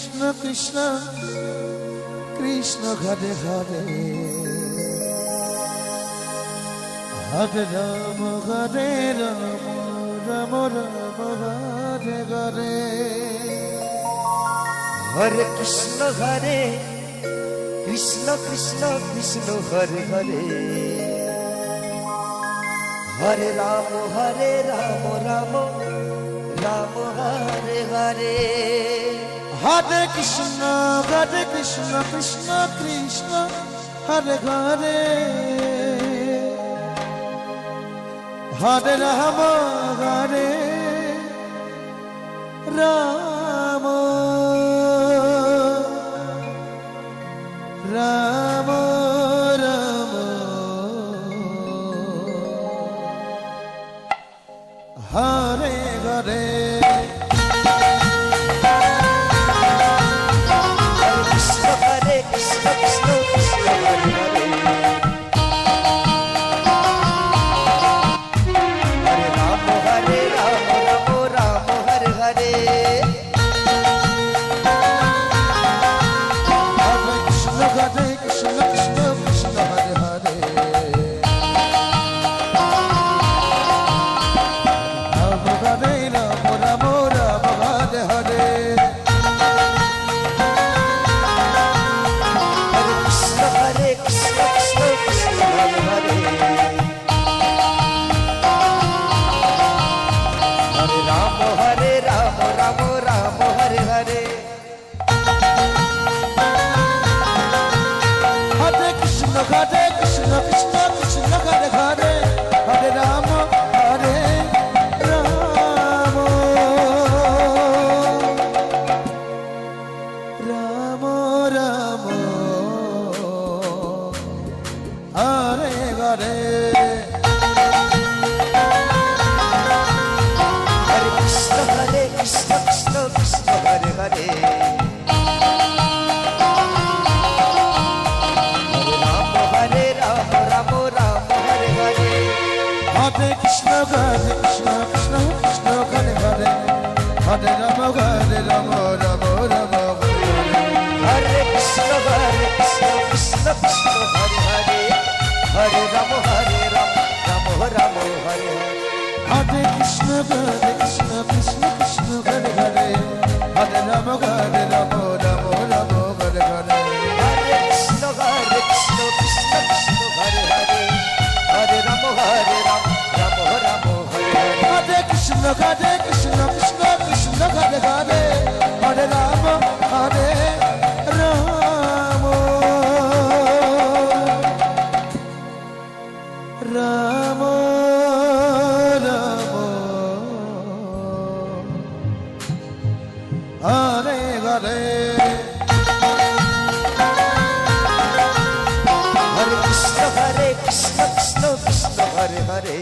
Krishna Krishna Krishna Hare Hare Hare Ram Ram Ram Hare Hare Hare Krishna Hare Krishna Krishna Krishna Hare Hare Hare Ram Ram Ram Hare Hare Hare Krishna Krishna Krishna Hare Hare Hare Ram Ram Ram Ram Hare Hare Krishna Hare Krishna Krishna Krishna Hare Hare Hare Ram Ram Ram Hare Hare Hare Krishna Krishna Krishna Hare Hare Ram Hare Ram Ram Ram Hare Hare Hare Krishna Krishna Krishna Hare Hare Hare Ram Ram Ram Hare Hare Hare Krishna Krishna Krishna Hare Hare Hare Ram Ram Ram Hare Hare Hare Krishna Krishna Krishna Hare Hare Hare Ram Ram Ram Hare Hare Hare Krishna Krishna Krishna Hare Hare Hare Ram Ram Ram Hare Krishna Krishna Krishna Hare Hare Hare Ram Ram Ram Hare Hare Krishna Krishna Krishna Hare Hare Hare Ram Ram Ram Hare Hare Hare Krishna Krishna Krishna Hare Hare Hare Ram Ram Hare Hare Hare Krishna Krishna Krishna Hare Hare Hare Ram Ram Ram Hare Hare Hare Krishna Krishna Krishna Hare Hare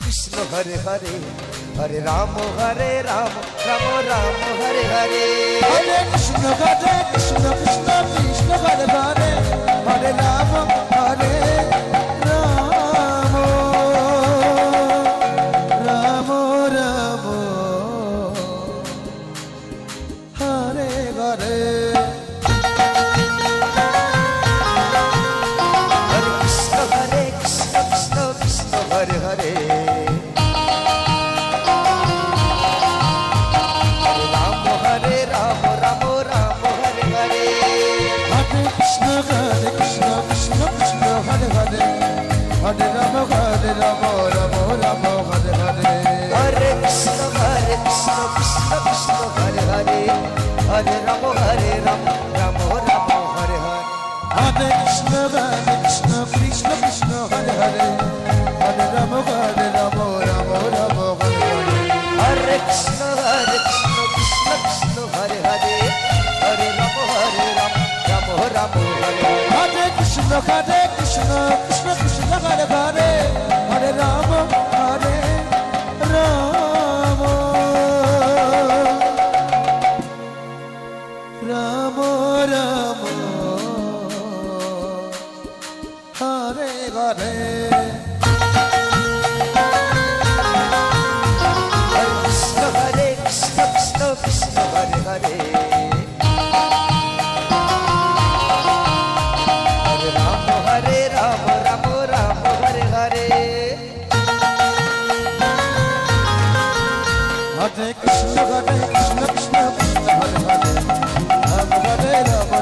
Krishna Hare Hare Hare Ram Ram Ram Hare Hare Hare Krishna Krishna Krishna Hare Hare Hare Ram Ram Ram Hare Hare Hare Krishna Krishna Krishna Hare Hare Hare Ram Ram Ram Hare Hare Hare Krishna Krishna Krishna Hare Hare Hare Krishna, Krishna Krishna Hare Hare, Hare Rama, Hare Rama, Rama Rama, Hare Hare. Hare Krishna, Krishna Krishna, Hare Hare. Hare Rama, Hare Rama, Rama Rama, Hare Hare. Hare Krishna, Krishna Krishna, Hare Hare, Rama Hare Rama,